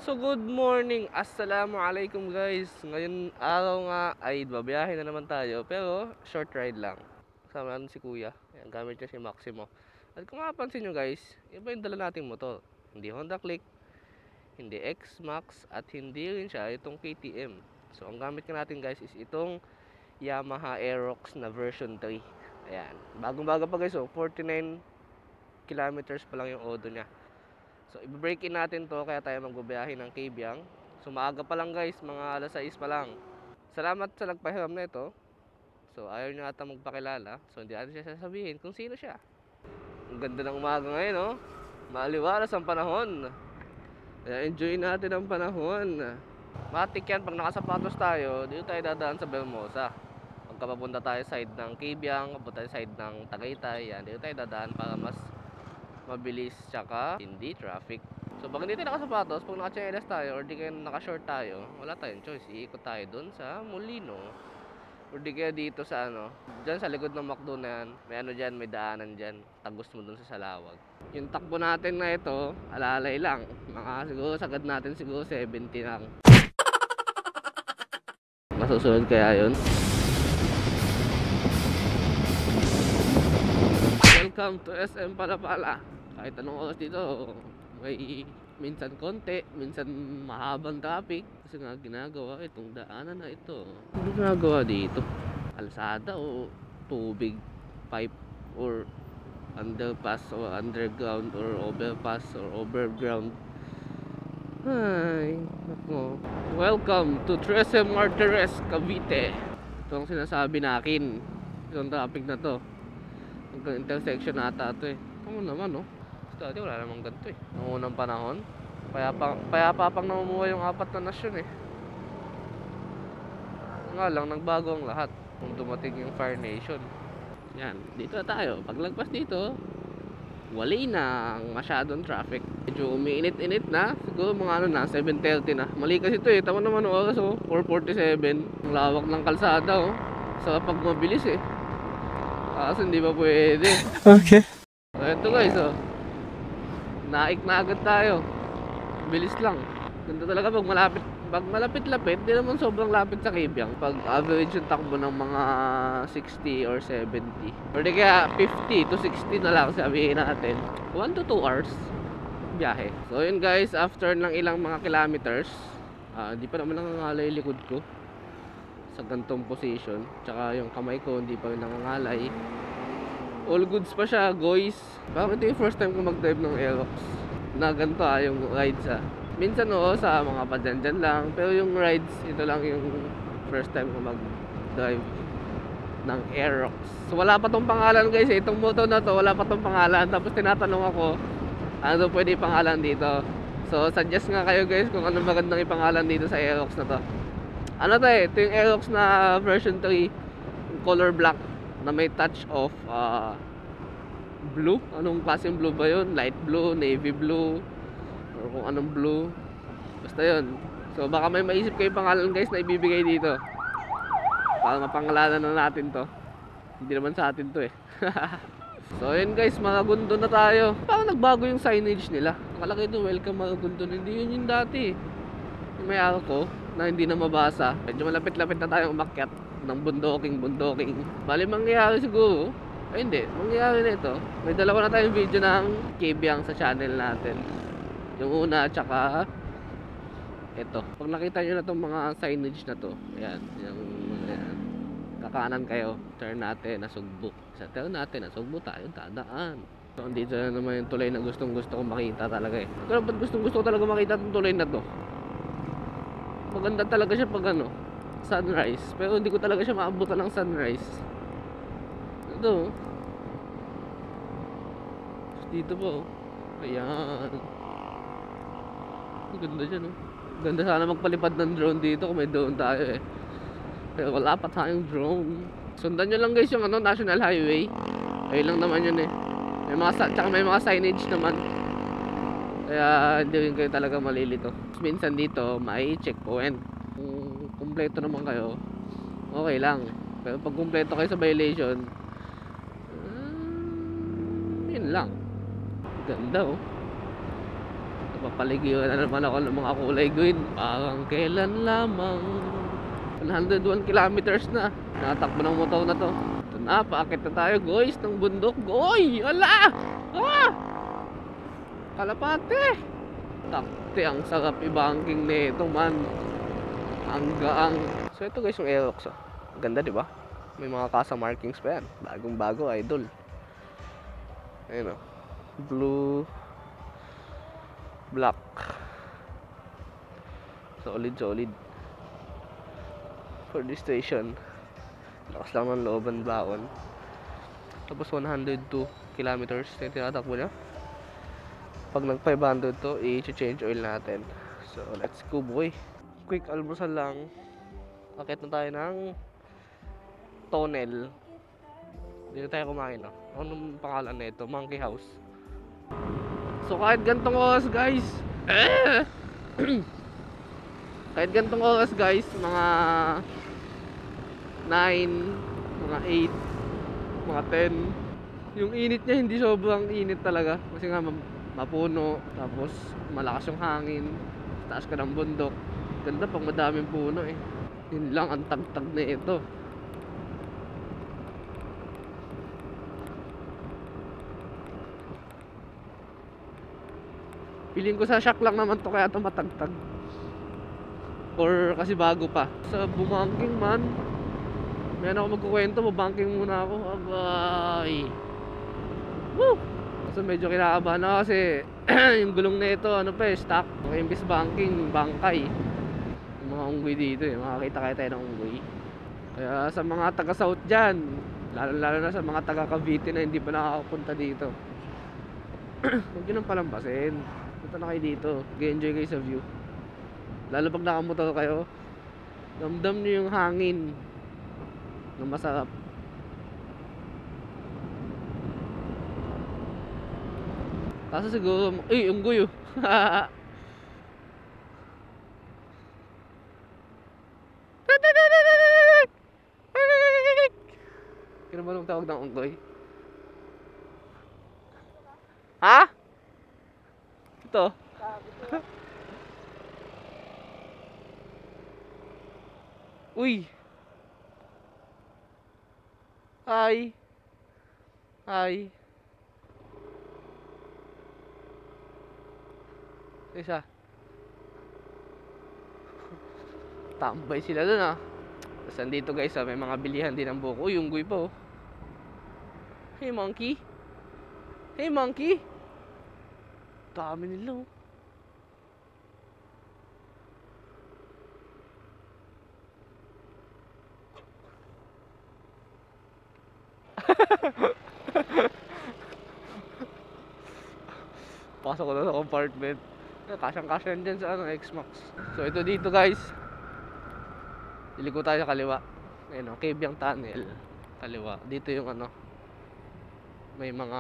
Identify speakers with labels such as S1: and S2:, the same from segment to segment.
S1: So good morning, assalamualaikum guys. Ngayon araw nga ay babiyahe na naman tayo pero short ride lang. Kasama natin si Kuya. Ayan, gamit niya si Maximo. At kung mapapansin nyo guys, iba yung dala nating motor. Hindi Honda Click, hindi X-Max at hindi rin siya itong KTM. So ang gamit nga natin guys is itong Yamaha Aerox na version 3. Ayan, bagong-bago pa guys, 49 kilometers pa lang yung odo niya. So, i-break in natin to kaya tayo magbabiyahe ng Kabyang. So, maaga pa lang guys, mga alas 6 pa lang. Salamat sa nagpahiram na ito. So, ayaw niya ata magpakilala. So, hindi natin siya sasabihin kung sino siya. Ang ganda ng umaga ngayon, oh. Maliwalas ang panahon. Kaya enjoy natin ang panahon. Matik yan, pag nakasapatos tayo, dito tayo dadaan sa Bermosa. Pagka papunta tayo side ng Kabyang, papunta tayo side ng Tagaytay, yan, dito tayo dadaan para mas mabilis tsaka hindi traffic. So pag hindi tayo nakasapatos, pag naka-chinelas tayo or di kaya naka-short tayo, wala tayong choice, iikot tayo dun sa Molino or di kaya dito sa dyan sa likod ng McDo na yan, may dyan, may daanan dyan, tagos mo dun sa Salawag. Yung takbo natin na ito, alalay lang, mga siguro sagad natin siguro 70 lang. Masusunod kaya yun? Welcome to SM Palapala. Kahit anong oras dito, may minsan konti, minsan mahabang traffic. Kasi nga ginagawa itong daanan na ito. Ano ginagawa dito? Kalsada o tubig, pipe or underpass or underground or overpass or overground. Ay, nako. Welcome to Trece Martires, Cavite. Ito ang sinasabi natin. Itong traffic na to. Hanggang intersection ata ito eh. Ano naman oh. Dati wala namang ganito eh. Noong unang panahon, payapa pang namumuhay yung apat na nasyon eh. Nga lang, nagbago ang lahat kung dumating yung Fire Nation. Yan, dito na tayo. Paglagpas dito, wala na masyadong traffic. Medyo umiinit-init na. Siguro mga 7:30 na. Mali kasi ito eh. Tama naman ang oras oh. 4:47. Ang lawak ng kalsada oh. Sa pag mabilis eh. Kaso hindi pa pwede.
S2: Okay.
S1: So ito guys oh. Naik na agad tayo. Bilis lang. Ganda talaga pag malapit-lapit, di naman sobrang lapit sa Kabyang. Pag average yung takbo ng mga 60 or 70. Or di kaya 50 to 60 na lang sabihin natin. 1 to 2 hours biyahe. So yun guys, after ng ilang mga kilometers, di pa naman nangangalay likod ko sa gantong position. Tsaka yung kamay ko hindi pa rin nangangalay. All goods pa siya, guys. Bakit ito yung first time ko mag-drive ng Aerox na ganito yung rides Minsan oo, sa mga padyan-dyan lang. Pero yung rides, ito lang yung first time ko mag-drive ng Aerox. So wala pa tong pangalan guys eh. Itong motor na to, wala pa tong pangalan. Tapos tinatanong ako, ano pwede pangalan dito. So suggest nga kayo guys kung ano magandang ipangalan dito sa Aerox na to. Ano to eh, ito yung Aerox na version 3, color black, na may touch of blue. Anong klaseng blue ba yun? Light blue, navy blue, or kung anong blue. Basta yun. So baka may maisip kayo pangalan guys na ibibigay dito para mapangalanan na natin to. Hindi naman sa atin to eh. So yun guys, Maragondon na tayo. Parang nagbago yung signage nila. Nakalagay doon, welcome Maragondon. Hindi yun yung dati. Yung may arko na hindi na mabasa. Medyo malapit-lapit na tayong umakyat ng bundoking. Bali mangyayari siguro, ay hindi, mangyayari na ito. May dalawa na tayong video ng Kabyang sa channel natin. Yung una, tsaka ito. Pag nakita nyo na itong mga signage na to, ayan, ayan. Kakanan kayo, turn natin, Nasugbo. Sa turn natin, Nasugbo tayo, dadaan. So andito na naman yung tulay na gustong gusto kong makita talaga eh. Pero ba't gustong gusto ko talaga makita itong tulay na to? Maganda talaga siya pag sunrise, pero hindi ko talaga siya maabutan ng sunrise. Ito dito po, ayan, ang ganda dyan oh. Ganda sana magpalipad ng drone dito kung may drone tayo eh, pero wala pa tayong drone. Sundan nyo lang guys yung National Highway. Ayun lang naman yun eh. Tsaka may mga signage naman, kaya hindi rin kayo talaga malilito. Minsan dito may checkpoint. Kung kumpleto naman kayo, okay lang. Pero pag kumpleto kayo sa violation, yun lang. Ganda oh. Papaligiran na naman ako ng mga kulay green. Parang kailan lamang. 101 kilometers na. Natakbo ng motor na to. Ito na, paakit na tayo guys ng bundok. Goy! Ala! Ah! Kalapate! Takte, ang sarap i-banking nito man. Ang gaang. So ito guys yung Aerox. Ganda di ba? May mga kasa markings pa yan. Bagong bago, idol. Ayun o. Blue. Black. Solid. For this station. Lakas lang ng looban baon. Tapos 102 kilometers na yung tinatakbo niya. Pag nag 500 to, i-change oil natin. So let's go boy. Quick almusal lang. Akit na tayo ng tunnel. Dito tayo kumain, no? Anong pangalan na ito? Monkey House. So kahit gantong oras guys, kahit gantong oras guys, mga 9, mga 8, mga 10, yung init niya hindi sobrang init talaga. Kasi nga mapuno, tapos malakas yung hangin, taas ka ng bundok. Ganda pag madaming puno eh. Yun lang ang tagtag na ito. Feeling ko sa shock lang naman to kaya ito matagtag. Or kasi bago pa. Sa bumangking man, meron ako magkukwento, bumangking muna ako. Abay. Woo! So medyo kinakabahan ako kasi yung gulong na ito, ano pa eh, stock. Imbis banking, bangkay. Yung mga unggoy dito eh, makakita kayo tayo ng unggoy. Kaya sa mga taga-south dyan, lalo na sa mga taga-Cavite na hindi pa nakakapunta dito, huwag nyo nang palampasin. Punta na kayo dito, mag-enjoy kayo sa view. Lalo pag nakamotor kayo, damdam nyo yung hangin na masarap. Kaso siguro, unggoy oh. Kaya ba nung tawag ng unggoy? Ha? Ito? Uy! Hi! Hi! Isa. Tambay sila dun ah. Tapos andito guys ah, may mga bilihan din ng buko. Uy, unggoy pa oh. Hey monkey! Hey monkey! Dami nila oh. Pasok ko na sa compartment. Kasyang-kasyan dyan sa X-Max. So ito dito guys, iliko tayo sa kaliwa. Ayun o, Cabyang Tunnel. Kaliwa. Dito yung ano, may mga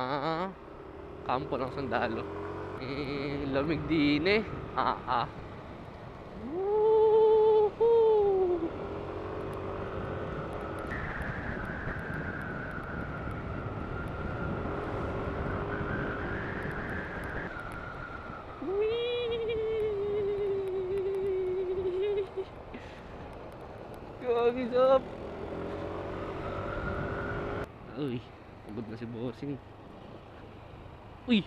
S1: kampo ng sundalo. Lamig din eh. Woohoo! Gagis up. Uy, pagod na si bossing. Uy,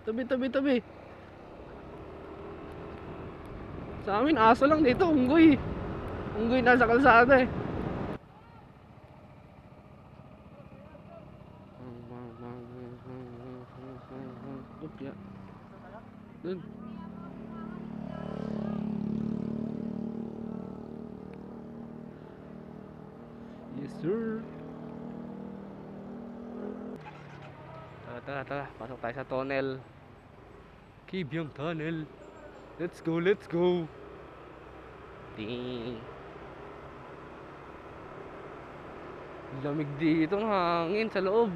S1: tabi. Sa amin aso lang dito, unggoy. Unggoy nasa kalsada eh. Upya. Dun. Yes sir. Tara, pasok tayo sa tunnel. Cabyang Tunnel. Let's go. Ding. Lamig dito ng hangin sa loob.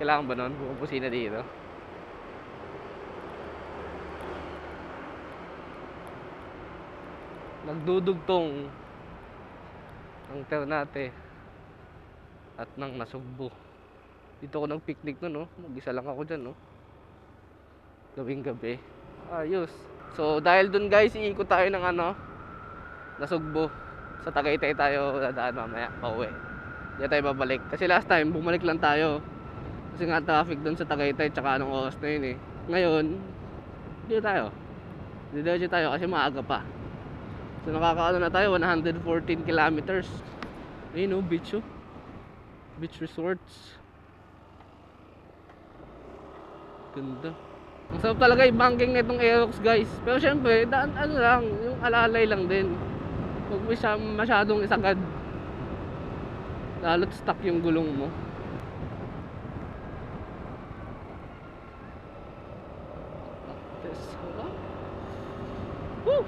S1: Kailangan ba nun? Bumupusina dito. nagdudugtong ng Ternate at ng Nasugbu. Dito ako nag-picnic no, mag-isa lang ako dyan, no. Gabing gabi. Ayos. So, dahil dun guys, iikot tayo ng Nasugbu. Sa Tagaytay tayo dadaan mamaya, pauwi. Hindi tayo babalik. Kasi last time, bumalik lang tayo. Kasi nga traffic dun sa Tagaytay, tsaka anong oras na yun eh. Ngayon, dito tayo. Dito tayo kasi maaga pa. So, nakakaano na tayo, 114 kilometers. Ayun oh, beach oh. Beach resorts. Ganda. Ang sarap talaga i-banking na itong Aerox guys. Pero syempre, ano lang, yung alalay lang din. Huwag mo siya masyadong isagad. Lalo't stuck yung gulong mo. Woo!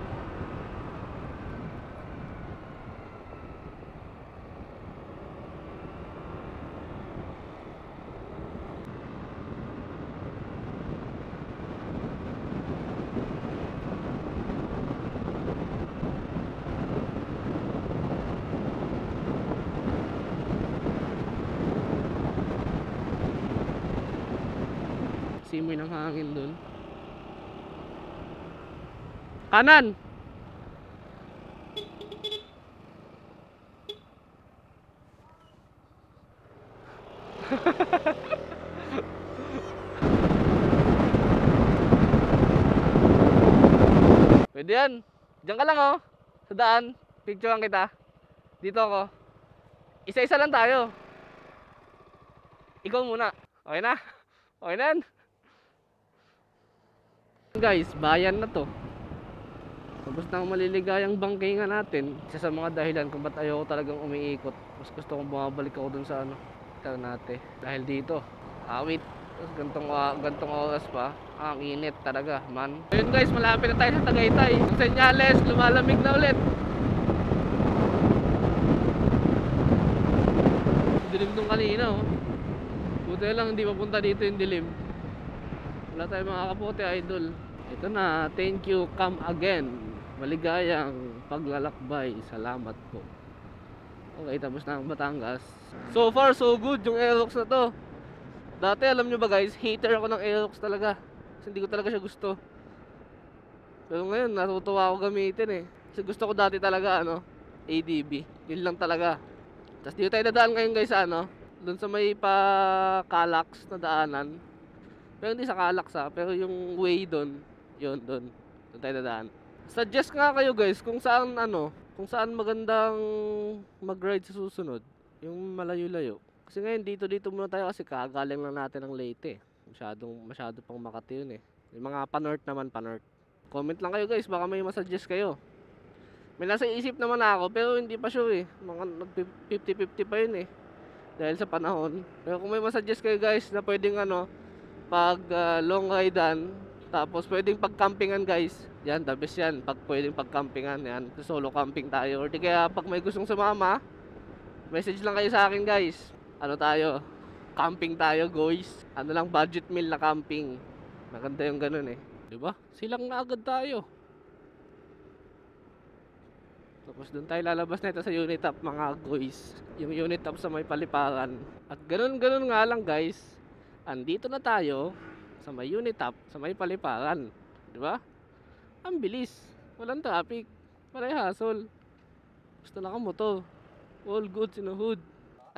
S1: Simoy ng hangin dun. Kanan! Pwede yan. Diyan ka lang oh. Sa daan. Picturean kita. Dito ako. Isa-isa lang tayo. Ikaw muna. Okay na? Okay na yan. Guys, bayan na to. Tapos nang maliligayang bangkingan natin. Isa sa mga dahilan kung ba't ayoko talagang umiikot. Mas gusto kong bumabalik ako dun sa Ternate. Dahil dito, awit. Tapos gantong oras pa. Ang init talaga, man. Ayun guys, malapit na tayo sa Tagaytay. Ang senyales, lumalamig na ulit. Dilim nung kanina oh. Buti lang hindi mapunta dito yung dilim. Wala tayong mga kapote idol. Ito na, thank you, come again. Maligayang paglalakbay, salamat po. Okay, tapos na ang Batangas. So far so good yung Aerox na to. Dati alam nyo ba guys, hater ako ng Aerox talaga. Kasi hindi ko talaga siya gusto. Pero ngayon natutuwa ako gamitin eh. Kasi gusto ko dati talaga ADB. Yun lang talaga. Tapos dito tayo dadaan ngayon guys doon sa may pa Calax na daanan. Pero hindi sa Calax pero yung way doon, yun doon tayo dadaan. Suggest nga kayo guys kung saan magandang mag-ride sa susunod. Yung malayo-layo. Kasi ngayon dito muna tayo kasi kagaling lang natin ng Leyte. Masyado pang Makati yun eh. Yung mga pa-north naman, pa-north. Comment lang kayo guys, baka may masuggest kayo. May nasa isip naman ako pero hindi pa sure eh. Mga 50-50 pa yun eh. Dahil sa panahon. Pero kung may masuggest kayo guys na pwedeng pag long ridean, tapos pwedeng pag-campingan guys. Yan, the best yan. Pag pwedeng pag-campingan, yan. Solo camping tayo. Or di kaya pag may gustong sumama, message lang kayo sa akin guys. Tayo? Camping tayo guys. Lang budget meal na camping. Maganda yung ganun eh. Diba? Silang na agad tayo. Tapos doon tayo lalabas na ito sa unit up mga guys. Yung unit up sa may Paliparan. At ganun nga lang guys. Andito na tayo sa may unit up sa may Paliparan. Diba? Ang bilis. Walang traffic. Walang hassle. Basta nakamotor. All goods in the hood.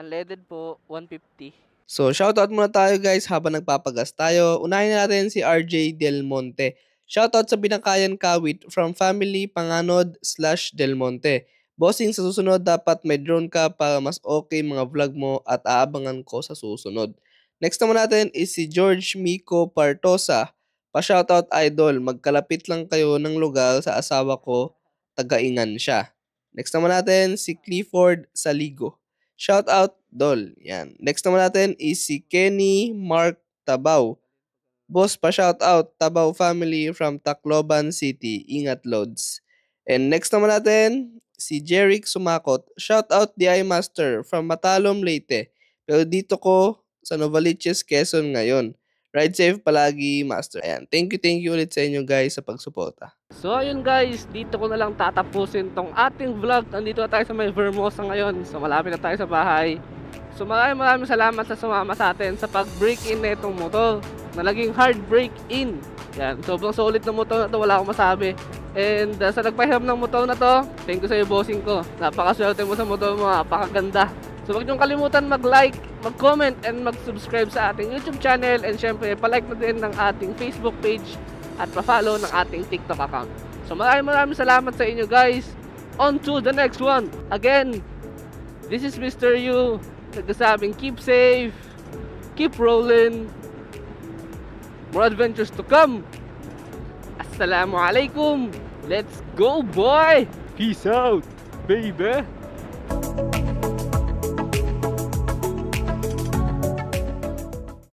S1: Unleaded po, 150.
S2: So, shoutout muna tayo guys habang nagpapagas tayo. Unahin natin si RJ Del Monte. Shoutout sa Binakayan Kawit from family Panganod/Del Monte. Bossing, sa susunod dapat may drone ka para mas okay mga vlog mo at aabangan ko sa susunod. Next naman natin is si George Miko Partosa. Pa-shoutout idol, magkalapit lang kayo ng lugar sa asawa ko, taga-ingan siya. Next naman natin si Clifford Saligo. Shoutout Dol. Yan. Next naman natin is si Kenny Mark Tabaw. Boss, pa-shoutout Tabaw family from Tacloban City. Ingat loads. And next naman natin si Jeric Sumakot. Shoutout DI Master from Matalom, Leyte. Pero dito ko sa Novaliches, Quezon ngayon. Ride safe palagi, Master. Ayan, thank you ulit sa inyo guys sa pagsuporta.
S1: So ayun guys, dito ko na lang tatapusin tong ating vlog. Nandito na tayo sa may Vermosa ngayon. So malapit na tayo sa bahay. So maraming salamat sa sumama sa atin sa pag-break in na itong motor na naging hard break in. Yan, sobrang solid na motor na to, wala akong masabi. And sa nagpahiram ng motor na to, thank you sa iyo bossing ko. Napakaswerte mo sa motor mo, napakaganda. So huwag niyong kalimutan mag-like, mag-comment, and mag-subscribe sa ating YouTube channel. And syempre, palike na din ng ating Facebook page at pa-follow ng ating TikTok account. So maraming salamat sa inyo guys. On to the next one. Again, this is Mr. Yu. Nagsasabing keep safe, keep rolling. More adventures to come. Assalamualaikum. Let's go boy. Peace out, baby.